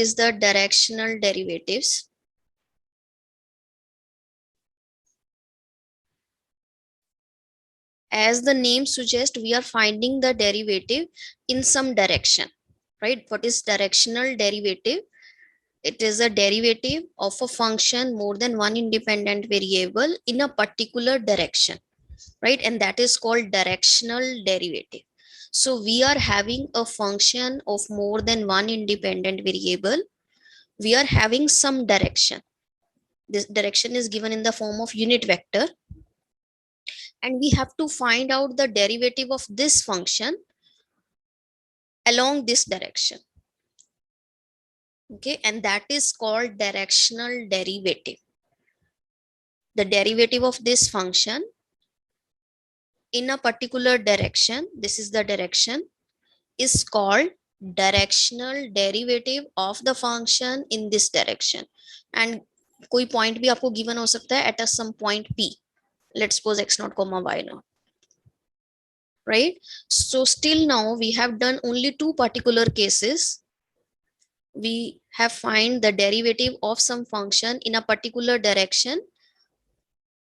is the directional derivatives. As the name suggests, we are finding the derivative in some direction, right? What is directional derivative? It is a derivative of a function more than one independent variable in a particular direction, right? And that is called directional derivative. So we are having a function of more than one independent variable. We are having some direction. This direction is given in the form of unit vector. And we have to find out the derivative of this function along this direction. Okay, and that is called directional derivative. The derivative of this function in a particular direction, this is the direction, is called directional derivative of the function in this direction. And कोई point भी आपको given हो सकता है at some point p. Let's suppose x naught comma y naught. Right? So still now we have done only two particular cases. We have find the derivative of some function in a particular direction,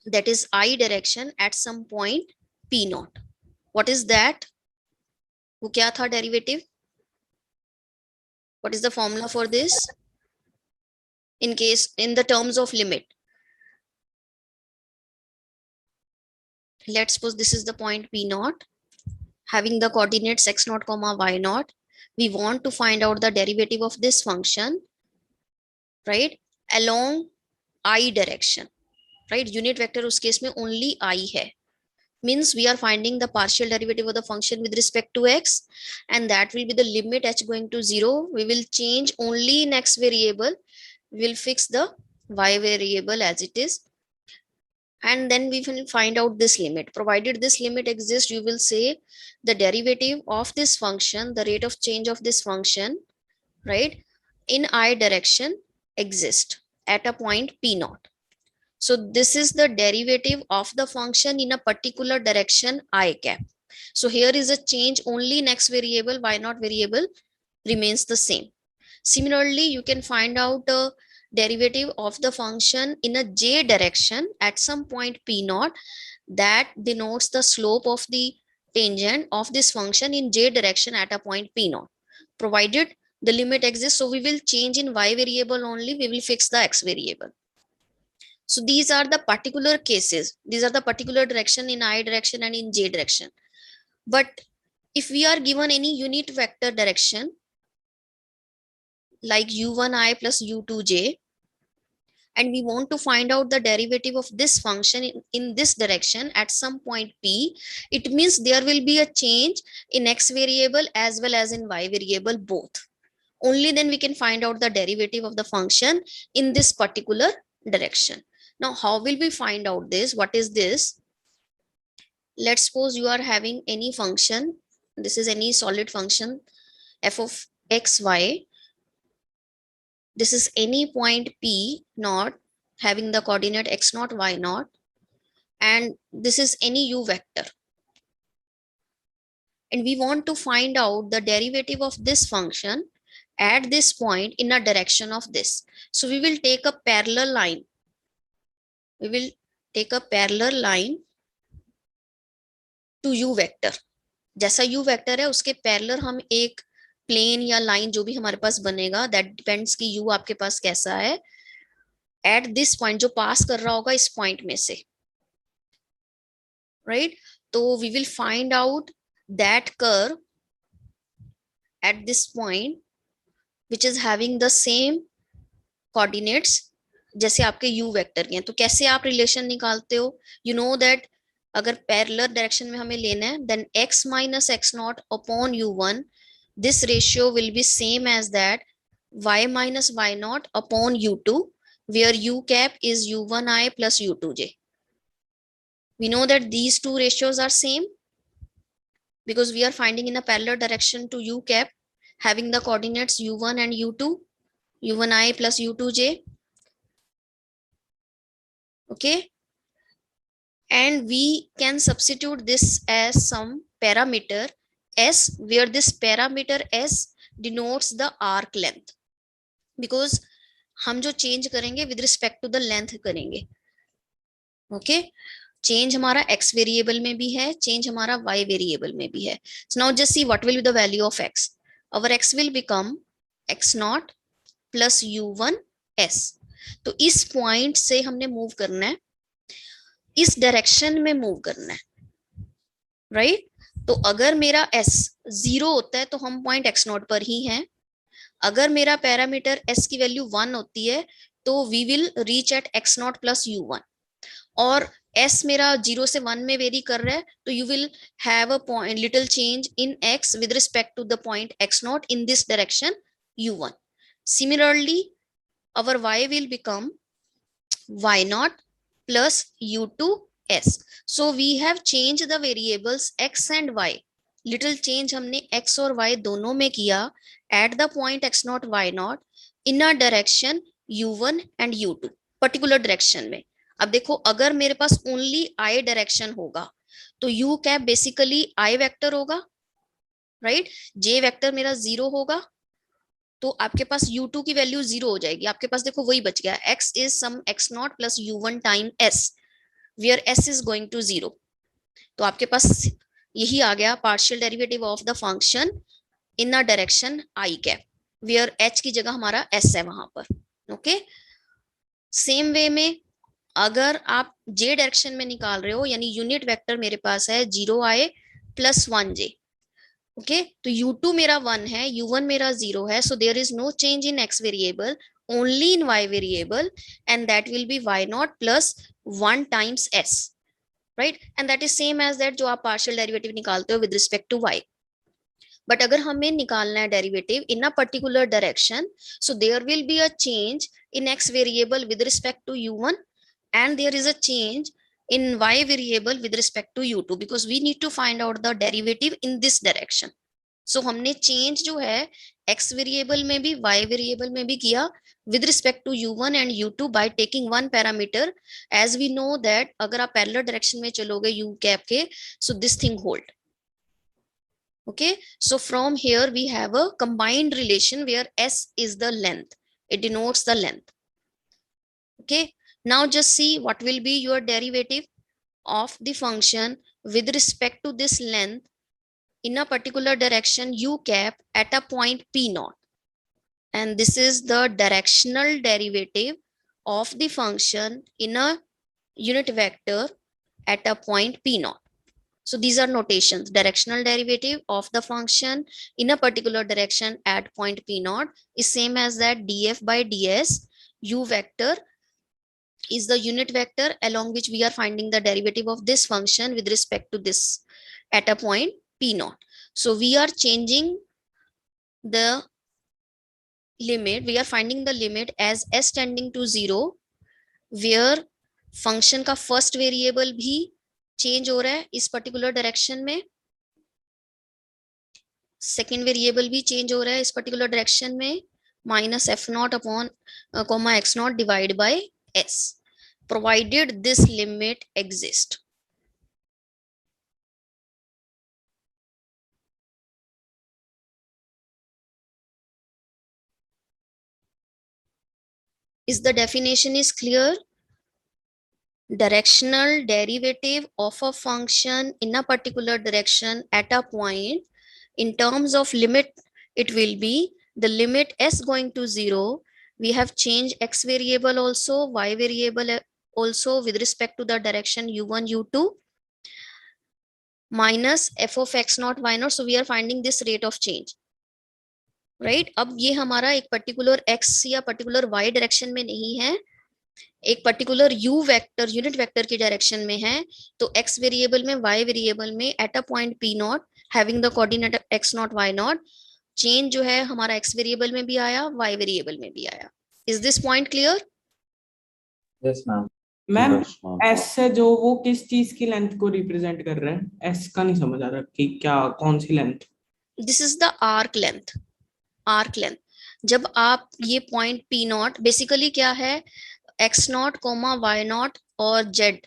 that is I direction, at some point p naught. What is that? वो क्या था derivative? What is the formula for this? In the terms of limit. Let's suppose this is the point p naught, having the coordinates x naught comma y naught. We want to find out the derivative of this function, right, along I direction, right? Unit vector उस case में only I है. Means we are finding the partial derivative of the function with respect to x, and that will be the limit h going to 0. We will change only in x variable. We will fix the y variable as it is. And then we will find out this limit. Provided this limit exists, you will say the derivative of this function, the rate of change of this function, right, in I direction exists at a point p naught. So this is the derivative of the function in a particular direction I cap. So here is a change only in x variable, y naught variable remains the same. Similarly, you can find out a derivative of the function in a j direction at some point p naught, that denotes the slope of the tangent of this function in j direction at a point p naught, provided the limit exists. So we will change in y variable only, we will fix the x variable. So these are the particular cases. These are the particular direction in I direction and in j direction. But if we are given any unit vector direction like u1i plus u2j, and we want to find out the derivative of this function in this direction at some point p, it means there will be a change in x variable as well as in y variable both. Only then we can find out the derivative of the function in this particular direction. Now, how will we find out this? What is this? Let's suppose you are having any function. This is any solid function f of x, y. This is any point p naught having the coordinate x naught, y naught. And this is any u vector. And we want to find out the derivative of this function at this point in a direction of this. So we will take a parallel line. We will take a parallel line to u vector. जैसा u vector है उसके parallel हम एक plane या line जो भी हमारे पास बनेगा, that depends कि u आपके पास कैसा है, at this point जो pass कर रहा होगा इस point में से, right? तो we will find out that curve at this point which is having the same coordinates जैसे आपके u वेक्टर के हैं. तो कैसे आप रिलेशन निकालते हो? You know that अगर पैरेलल डायरेक्शन में हमें लेना है, then x minus x naught upon u1, this ratio will be same as that y minus y naught upon u2, where u cap is u1i plus u2j. We know that these two ratios are same because we are finding in a parallel direction to u cap having the coordinates u1 and u2, u1i plus u2j. Okay, and we can substitute this as some parameter s, where this parameter s denotes the arc length. Because हम जो change करेंगे with respect to the length करेंगे. Okay, change हमारा x variable में भी है, change हमारा y variable में भी है. So now just see what will be the value of x. Our x will become x naught plus u1 s. तो इस पॉइंट से हमने मूव करना है, इस डायरेक्शन में मूव करना है, राइट? तो अगर मेरा s 0 होता है तो हम पॉइंट x नॉट पर ही हैं. अगर मेरा पैरामीटर s की वैल्यू 1 होती है तो we will reach at x naught plus u1. और s मेरा 0 से 1 में वेरी कर रहा है तो you will have a point little change in x with respect to the point x naught in this direction u1. Similarly, our y will become y naught plus u2s. So we have changed the variables x and y. Little change हमने x और y दोनों में किया at the point x naught y naught in a direction u1 and u2 particular direction में. अब देखो, अगर मेरे पास ओनली i डायरेक्शन होगा तो u cap basically i vector होगा, राइट? j वेक्टर मेरा 0 होगा तो आपके पास u2 की वैल्यू 0 हो जाएगी. आपके पास देखो वही बच गया, x is some x naught plus u1 time s where s is going to 0. तो आपके पास यही आ गया partial derivative of the function in a direction i cap where h की जगह हमारा s है वहां पर. ओके, सेम वे में अगर आप j डायरेक्शन में निकाल रहे हो, यानी यूनिट वेक्टर मेरे पास है 0i प्लस 1j. ओके, तो u2 मेरा 1 है, u1 मेरा 0 है, so there is no change in x variable, only in y variable, and that will be y naught plus 1 times s, right? And that is same as that जो आप partial derivative निकालते हो with respect to y. But अगर हमें निकालना है derivative in a particular direction, so there will be a change in x variable with respect to u1, and there is a change in y variable with respect to u2 because we need to find out the derivative in this direction. So हमने change जो है x variable में भी y variable में भी किया with respect to u1 and u2 by taking one parameter. As we know that अगर आप parallel direction में चलोगे u cap के, so this thing hold. Okay, so from here we have a combined relation where s is the length, it denotes the length. Okay, now just see what will be your derivative of the function with respect to this length in a particular direction u cap at a point p naught. And this is the directional derivative of the function in a unit vector at a point p naught. So these are notations. Directional derivative of the function in a particular direction at point p naught is same as that df by ds. U vector is the unit vector along which we are finding the derivative of this function with respect to this at a point p naught. So we are changing the limit, we are finding the limit as s tending to 0 where function का first variable भी change हो रहा है इस particular direction में, second variable भी change हो रहा है इस particular direction में, minus f naught upon comma x naught divided by s, provided this limit exists. Is the definition is clear? Directional derivative of a function in a particular direction at a point, in terms of limit, it will be the limit s going to 0. We have changed x variable also, y variable also with respect to the direction u1, u2, minus f of x naught, y naught. So we are finding this rate of change, right? अब ये हमारा एक particular x या particular y direction में नहीं है, एक particular u vector unit vector की डायरेक्शन में है. तो x वेरिएबल में, y वेरिएबल में eight a point p not having the coordinate x not y not, change जो है हमारा x वेरिएबल में भी आया, y वेरिएबल में भी आया. Is this point clear? Yes ma'am. Ma'am S से जो वो किस चीज की लेंथ को रिप्रेजेंट कर रहे हैं? एस का नहीं समझ आ रहा कि क्या कौन सी length? This is the arc length. Arc length जब आप ये पॉइंट p नॉट बेसिकली क्या है, x naught comma y naught और z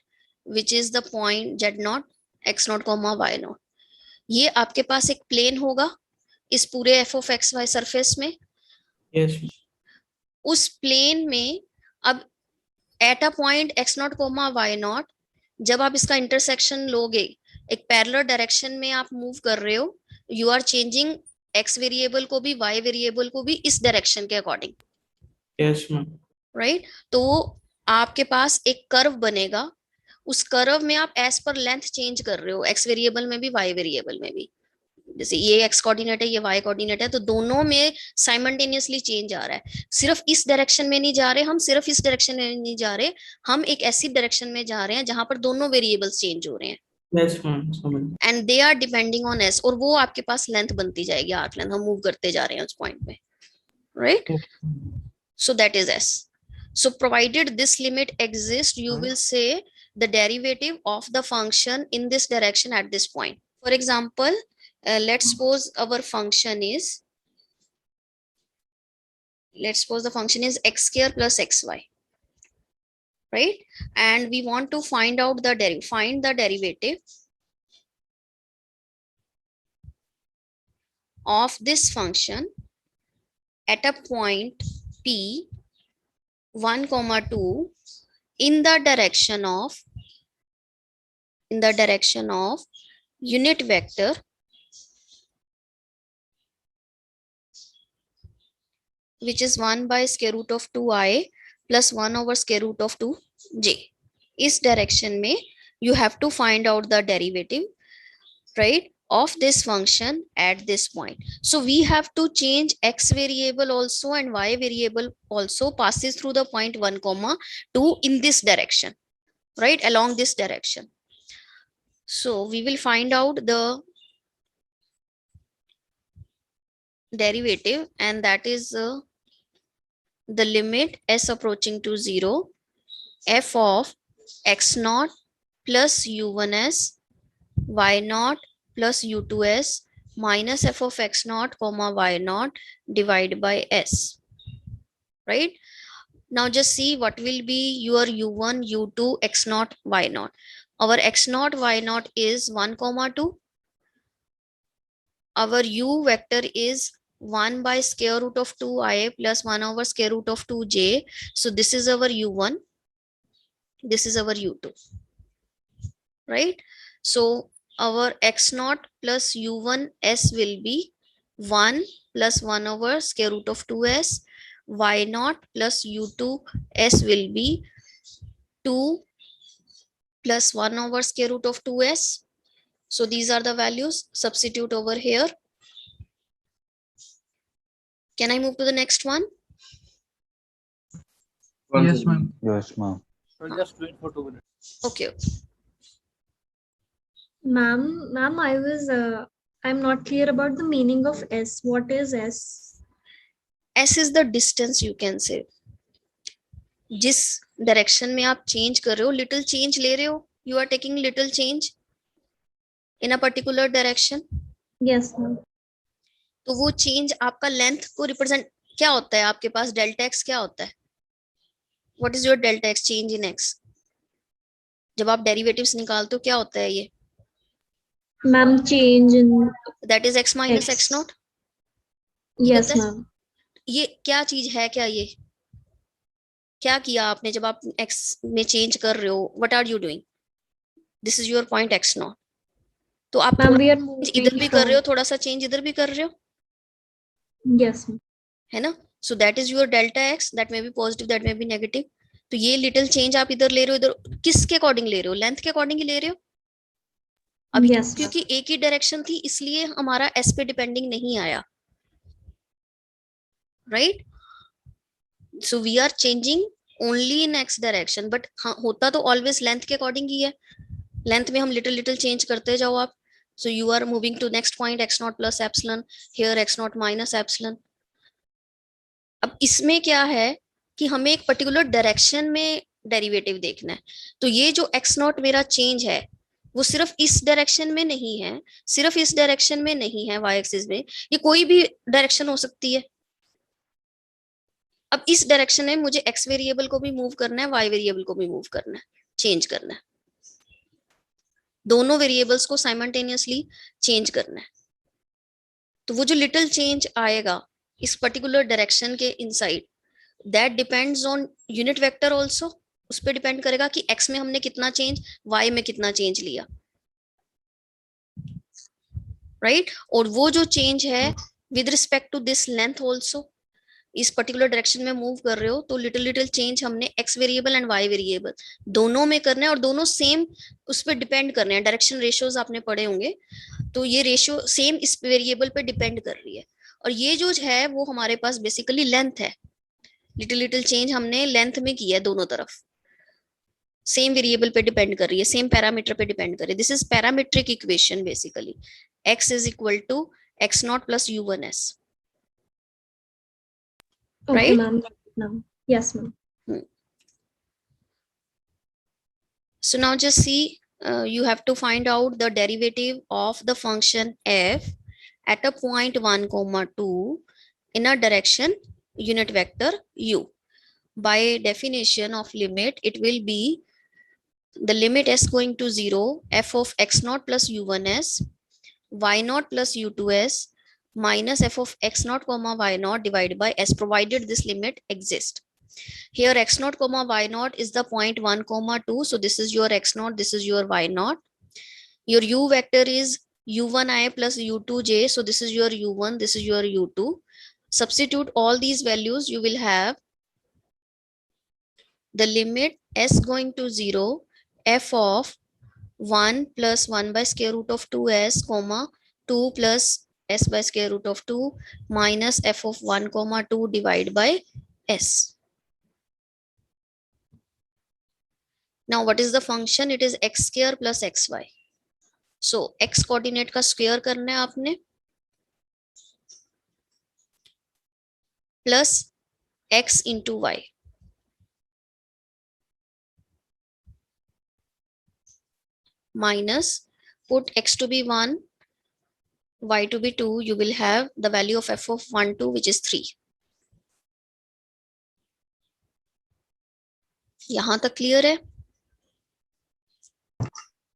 which is the point z naught x naught comma y naught, ये आपके पास एक प्लेन होगा इस पूरे f of x y surface में. यस. उस प्लेन में अब at a point x naught comma y naught, जब आप इसका इंटरसेक्शन लोगे, एक पैरेलल डायरेक्शन में आप मूव कर रहे हो, you are changing x variable को भी y वेरिएबल को भी इस डायरेक्शन के अकॉर्डिंग, यस मैम, राइट। तो आपके पास एक कर्व बनेगा, उस कर्व में आप एज पर लेंथ चेंज कर रहे हो, x वेरिएबल में भी y वेरिएबल में भी। जैसे ये x कोऑर्डिनेट है, ये y कोऑर्डिनेट है, तो दोनों में साइमल्टेनियसली चेंज आ रहा है। सिर्फ इस डायरेक्शन में नहीं जा रहे हम, सिर्फ इस डायरेक्शन में नहीं जा रहे हम, एक ऐसी डायरेक्शन में जा रहे हैं जहां पर दोनों वेरिएबल्स चेंज हो रहे हैं, यस मैम, समझ। And they are depending on s, और वो आपके पास लेंथ बनती जाएगी, आर्क लेंथ, हम मूव करते जा रहे हैं उस पॉइंट में, right. So that is s. So provided this limit exists, you will say the derivative of the function in this direction at this point. For example, let's suppose our function is, let's suppose the function is x square plus xy, right? And we want to find out the derivative of this function at a point p 1, 2 in the direction of unit vector which is 1 by square root of 2i plus 1 over square root of 2j. इस direction में you have to find out the derivative, right, of this function at this point. So we have to change x variable also and y variable also passes through the point 1, 2 in this direction, right, along this direction. So we will find out the derivative, and that is the limit s approaching to 0 f of x naught plus u1s y naught plus u2s minus f of x naught comma y naught divided by s, right. Now just see what will be your u1 u2 x naught y naught. Our x naught y naught is 1, 2. Our u vector is 1 by square root of 2i plus 1 over square root of 2j. So this is our u1, this is our u2, right. So our x naught plus u1 s will be 1 plus 1 over square root of 2s, y naught plus u2 s will be 2 plus 1 over square root of 2s. So these are the values, substitute over here. Can I move to the next one? Yes, ma'am. Yes, ma'am. So just wait for 2 minutes. Okay. Ma'am, I'm not clear about the meaning of S. What is S? S is the distance, you can say. जिस direction में आप change कर रहे हो, little change ले रहे हो, you are taking little change in a particular direction. Yes, ma'am. तो वो चेंज आपका लेंथ को रिप्रेजेंट, क्या होता है आपके पास डेल्टा एक्स क्या होता है? What is your delta x change in x? जब आप डेरिवेटिव्स निकालते हो क्या होता है ये? Ma'am, change in that is x minus X. X not. yes, होता है? ma'am. ये क्या चीज है, क्या ये क्या किया आपने जब आप x में चेंज कर रहे हो? What are you doing? This is your point x naught. तो आप Ma'am, we are इधर moving भी कर रहे हो, from. थोड़ा सा चेंज इधर भी कर रहे हो, Yes, ma'am. है ना? So that is your delta x, that may be positive, that may be negative. तो ये लिटिल चेंज आप इधर ले रहे हो, इधर किसके अकॉर्डिंग ले रहे हो? लेंथ के अकॉर्डिंग ही ले रहे हो। अभी Yes, ma'am. क्योंकि एक ही डायरेक्शन थी इसलिए हमारा एस पे डिपेंडिंग नहीं आया, right. So we are changing only in x direction, but होता तो ऑलवेज लेंथ के अकॉर्डिंग ही है। लेंथ में हम लिटिल लिटिल चेंज करते जाओ आप। So you are moving to next point x naught plus epsilon, here x naught minus epsilon. अब इसमें क्या है कि हमें एक पर्टिकुलर डायरेक्शन में डेरिवेटिव देखना है। तो ये जो एक्स नॉट मेरा चेंज है वो सिर्फ इस डायरेक्शन में नहीं है, सिर्फ इस डायरेक्शन में नहीं है वाई एक्सिस में, ये कोई भी डायरेक्शन हो सकती है। अब इस डायरेक्शन में मुझे एक्स वेरिएबल को भी मूव करना है, वाई वेरिएबल को भी मूव करना है, चेंज करना है, दोनों वेरिएबल्स को साइमल्टेनियसली चेंज करना है। तो वो जो लिटिल चेंज आएगा इस पर्टिकुलर डायरेक्शन के inside, that depends on unit vector also, उस पर डिपेंड करेगा कि x में हमने कितना चेंज, y में कितना चेंज लिया, राइट और वो जो चेंज है with respect to this length also, इस पर्टिकुलर डायरेक्शन में मूव कर रहे हो तो लिटिल लिटिल चेंज हमने x variable and y variable दोनों में करना है और दोनों सेम उस पर डिपेंड करने हैं। डायरेक्शन रेशियोज आपने पढ़े होंगे, तो ये रेशियो सेम इस वेरिएबल पे डिपेंड कर रही है। और ये जो है वो हमारे पास बेसिकली लेंथ है, लिटिल लिटिल चेंज हमने लेंथ में किया है दोनों तरफ, सेम वेरिएबल पे डिपेंड कर रही है, सेम पैरामीटर पे डिपेंड कर रही है। This is parametric equation basically, x is equal to x naught plus u1s, Okay, right? ma'am. Got it now. Yes, ma'am. So now just see, you have to find out the derivative of the function f at a point 1 comma 2 in a direction unit vector u. By definition of limit, it will be the limit s going to 0, f of x naught plus u1s, y naught plus u2s minus f of x naught comma y naught divided by s, provided this limit exists. Here x naught comma y naught is the point 1 comma 2. So this is your x naught, this is your y naught. Your u vector is u1i plus u2j. So this is your u1, this is your u2. Substitute all these values, you will have the limit s going to 0, f of 1 plus 1 by square root of 2s comma 2 plus s by square root of 2 minus f of 1 comma 2 divided by s. Now what is the function? It is x square plus xy. So x coordinate का square करना है आपने, plus x into y. Minus, put x to be 1, y to be 2, you will have the value of f of 1, 2, which is 3. यहाँ तक clear है?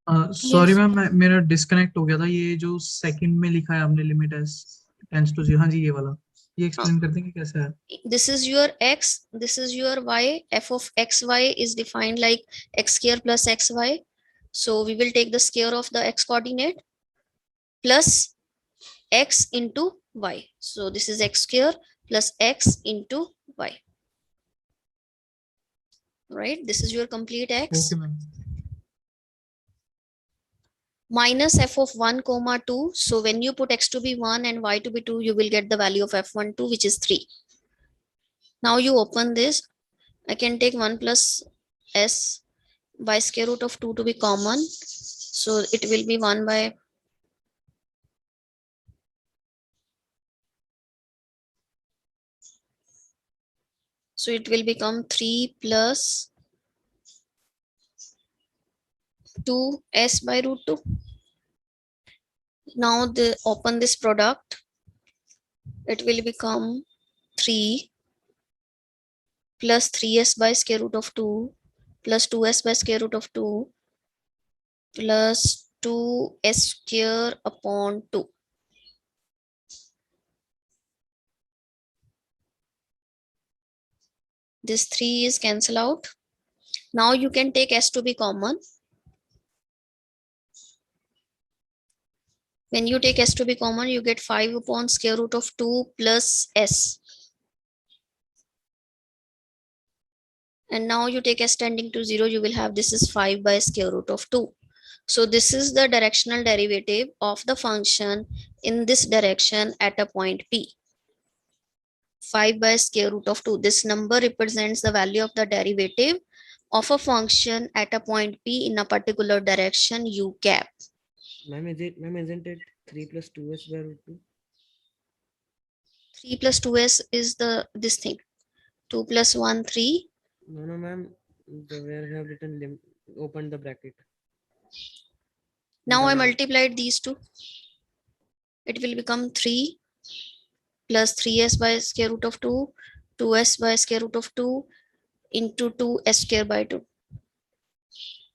Sorry ma'am, मेरा disconnect हो गया था। ये जो सेकंड में लिखा है आपने लिमिट एस टेंड्स टू 0, हाँ जी ये वाला, ये एक्सप्लेन कर देंगे कैसे है? This is your x, this is your y. F of xy is defined like x square plus xy. So we will take the square of the x coordinate plus x into y. So this is x square plus x into y. Right? This is your complete x. Okay ma'am. Minus f of 1 comma 2. So when you put x to be 1 and y to be 2, you will get the value of f12, which is 3. Now you open this. I can take 1 plus s by square root of 2 to be common. So it will be 1 by so it will become 3 plus 2s by root 2. Now open this product. It will become 3 plus 3s by square root of 2 plus 2s by square root of 2 plus 2s square upon 2. This 3 is cancel out. Now you can take s to be common. When you take s to be common, you get 5 upon square root of 2 plus s. And now you take s tending to 0, you will have this is 5 by square root of 2. So this is the directional derivative of the function in this direction at a point P. 5 by square root of 2. This number represents the value of the derivative of a function at a point P in a particular direction u cap. Ma'am, isn't it 3 plus 2s by root 2? 3 plus 2s is this thing. 2 plus 1, 3. No, ma'am. Where I have written open the bracket. Now I multiplied these two. It will become 3 plus 3s by square root of 2, 2s by square root of 2 into 2s square by 2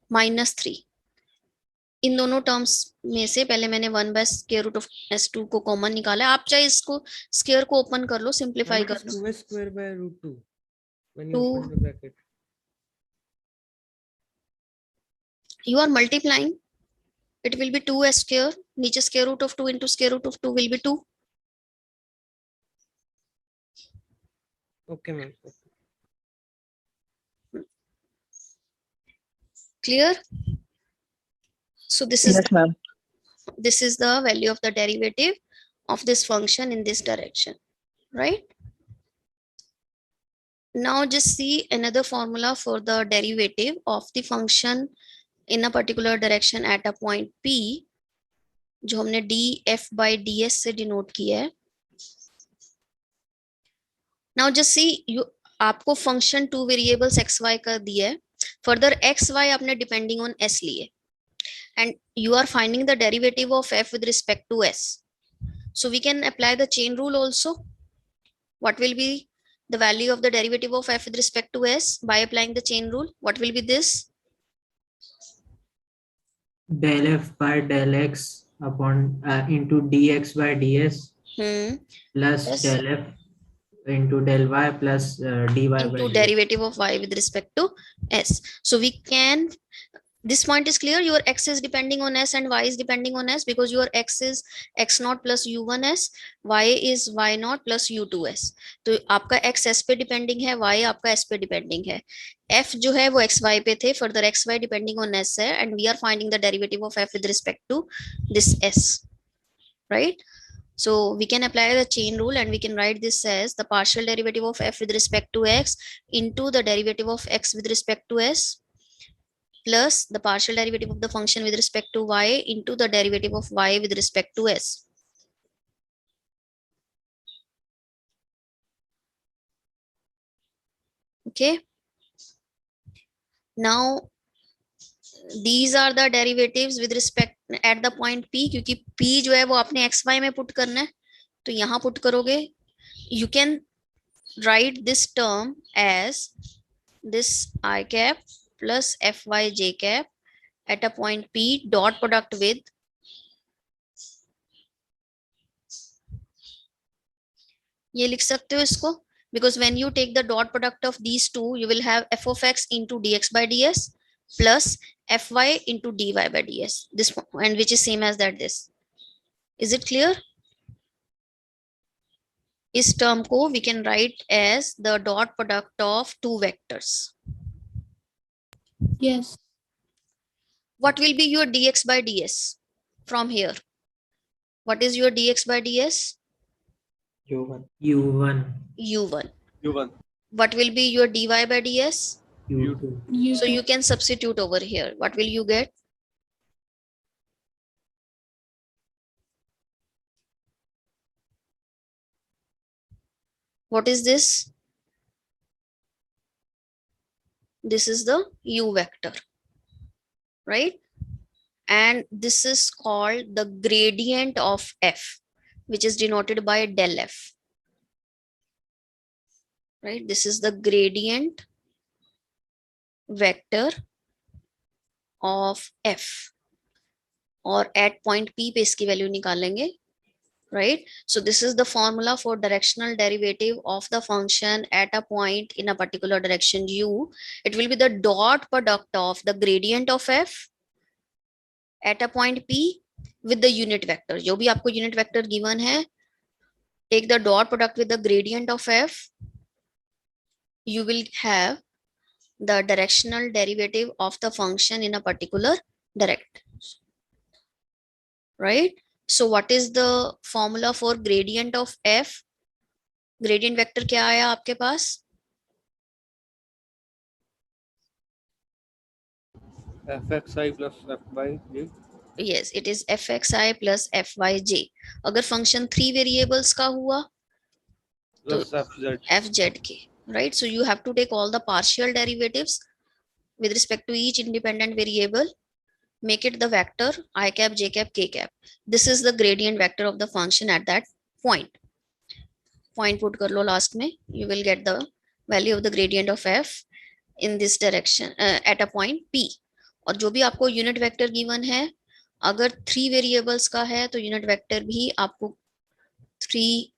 minus 3. इन दोनों terms में से पहले मैंने 1 bye square root of s2 को common निकाला है। आप चाहे इसको स्क्वायर को ओपन कर लो, सिंपलीफाई कर लो। 2s square by root 2. when you 2, open the bracket. you are multiplying, it will be 2s square, नीचे square root of 2 into square root of 2 will be 2. Okay, ma'am. Clear? So this is Yes, ma'am. this is the value of the derivative of this function in this direction, right? Now just see another formula for the derivative of the function in a particular direction at a point P, जो हमने df by ds से denote किया है. Now just see, you आपको function 2 variables xy का दिया है. Further xy आपने depending on s लिए, and you are finding the derivative of f with respect to s. So we can apply the chain rule also. What will be the value of the derivative of f with respect to s by applying the chain rule? What will be this? Del f by del x upon into dx by ds plus Yes. del f into del y plus dy by Into dx. derivative of y with respect to s. So we can, this point is clear, your x is depending on s and y is depending on s, because your x is x0 plus u1s, y is y0 plus u2s. तो आपका x s पे depending है, y आपका s पे depending है. f जो है वो xy पे थे, further xy depending on s है, and we are finding the derivative of f with respect to this s, right? So we can apply the chain rule and we can write this as the partial derivative of f with respect to x into the derivative of x with respect to s plus the partial derivative of the function with respect to y into the derivative of y with respect to s. Okay. Now these are the derivatives with respect at the point p, क्योंकि p जो है वो आपने xy में put करना है, तो यहाँ पुट करोगे. You can write this term as this I cap plus fy j cap at a point p dot product with ये लिख सकते हो इसको, because when you take the dot product of these two, you will have f of x into dx by ds plus fy into dy by ds, this one, and which is same as that this. Is it clear? इस term को we can write as the dot product of two vectors. Yes. What will be your dx by ds from here? What is your dx by ds? U1. u1 u1. U1. What will be your dy by ds? u2. So you can substitute over here. What will you get? What is this? This is the u vector, right? And this is called the gradient of f, which is denoted by del f, right? This is the gradient vector of f, और at point p पे इसकी value निकालेंगे, right? So this is the formula for directional derivative of the function at a point in a particular direction u. It will be the dot product of the gradient of f at a point p with the unit vector. जो भी आपको unit vector given है, take the dot product with the gradient of f, you will have the directional derivative of the function in a particular direction, right? So what is the formula for gradient of f? Gradient vector क्या आया आपके पास? fxi plus fyj. Yes, it is fxi plus fyj. अगर function 3 variables का हुआ Plus fz. fz के, right? So you have to take all the partial derivatives with respect to each independent variable, make it the vector I cap, j cap, k cap. This is the gradient vector of the function at that point. Point put कर लो last में, you will get the value of the gradient of f in this direction at a point p. और जो भी आपको unit vector given है, अगर 3 variables का है तो unit vector भी आपको 3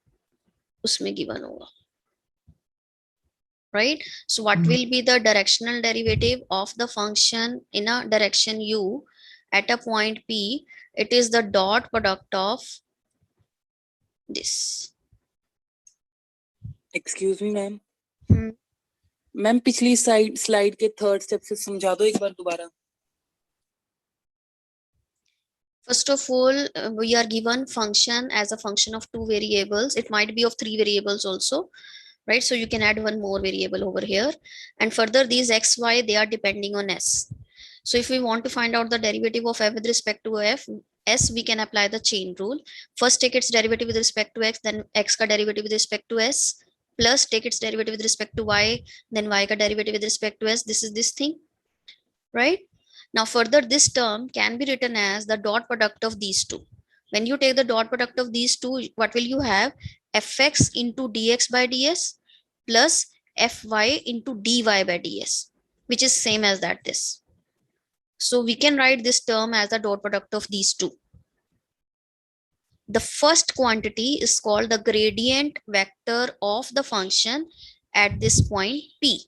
उसमें given होगा, right? So what will be the directional derivative of the function in a direction u at a point P? It is the dot product of this. Excuse me ma'am Hmm. Ma'am पिछली slide के third step से समझा दो एक बार दोबारा. First of all, we are given function as a function of two variables. It might be of three variables also, right? So you can add one more variable over here. And further, these x, y, they are depending on s. So if we want to find out the derivative of f with respect to s, we can apply the chain rule. First take its derivative with respect to x, then x ka derivative with respect to s, plus take its derivative with respect to y, then y ka derivative with respect to s. This is this thing, right? Now further, this term can be written as the dot product of these two. When you take the dot product of these two, what will you have? Fx into dx by ds plus fy into dy by ds, which is same as that this. So we can write this term as the dot product of these two. The first quantity is called the gradient vector of the function at this point P.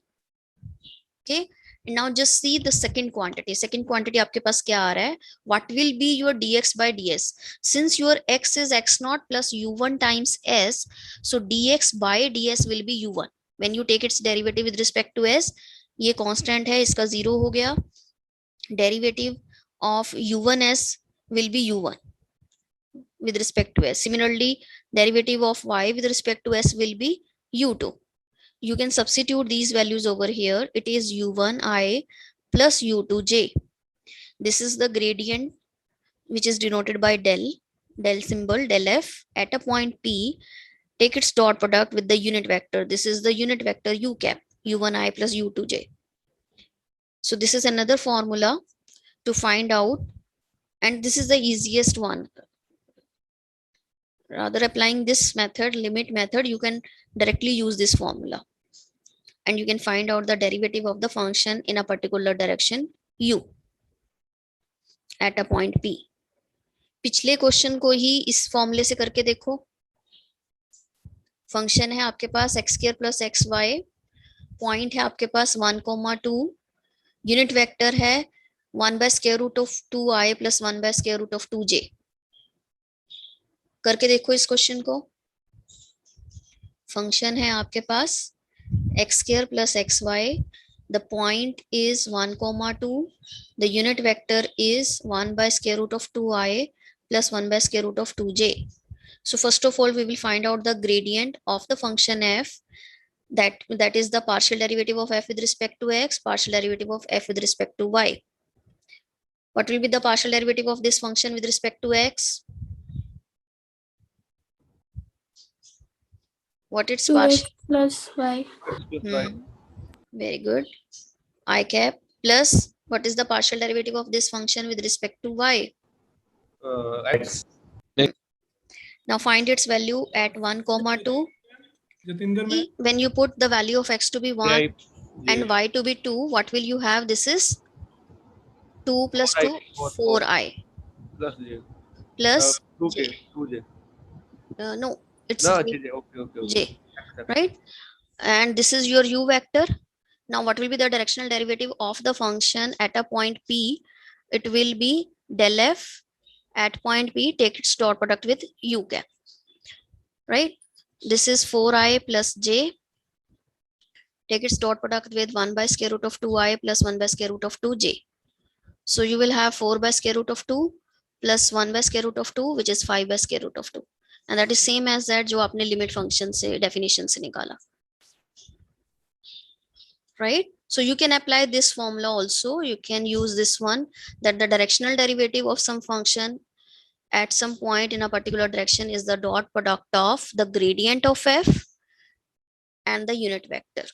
Okay. Now just see the second quantity. Second quantity आपके पास क्या आ रहा है? What will be your dx by ds? Since your x is x naught plus u1 times s, so dx by ds will be u1. When you take its derivative with respect to s, ये constant है, इसका 0 हो गया. Derivative of u1s will be u1 with respect to s. Similarly, derivative of y with respect to s will be u2. You can substitute these values over here. It is u1i plus u2j. This is the gradient which is denoted by del symbol, del f at a point P. Take its dot product with the unit vector. This is the unit vector u cap, u1i plus u2j. So this is another formula to find out, and this is the easiest one. Rather applying this method, limit method, you can directly use this formula and you can find out the derivative of the function in a particular direction u at a point P. पिछले question को ही इस फॉर्मूले से करके देखो. Function है आपके पास x square plus x y, point है आपके पास 1,2, यूनिट वेक्टर है 1 by square root of 2i plus 1 by square root of 2j. करके देखो इस क्वेश्चन को. फंक्शन है आपके पास x square plus xy, the point is 1,2, the unit vector is 1 by square root of 2i plus 1 by square root of 2j. So first of all, we will find out the gradient of the function f, that is the partial derivative of f with respect to x, partial derivative of f with respect to y. What will be the partial derivative of this function with respect to x? What its partial? Plus y. Very good. I cap plus what is the partial derivative of this function with respect to y? X. Now find its value at 1,2. See, when you put the value of x to be 1 and y to be 2, what will you have? This is 2 plus 2, 4i Plus j. plus 2k. j. 2j. No, it's No, j, j. Okay. j, right? And this is your u vector. Now what will be the directional derivative of the function at a point P? It will be del f at point P, take its dot product with u cap, right? This is 4i plus j, take its dot product with 1 by square root of 2i plus 1 by square root of 2j. So you will have 4 by square root of 2 plus 1 by square root of 2, which is 5 by square root of 2. And that is same as that जो आपने limit function से definition से निकाला, right? So you can apply this formula also. You can use this one, that the directional derivative of some function at some point in a particular direction is the dot product of the gradient of f and the unit vector.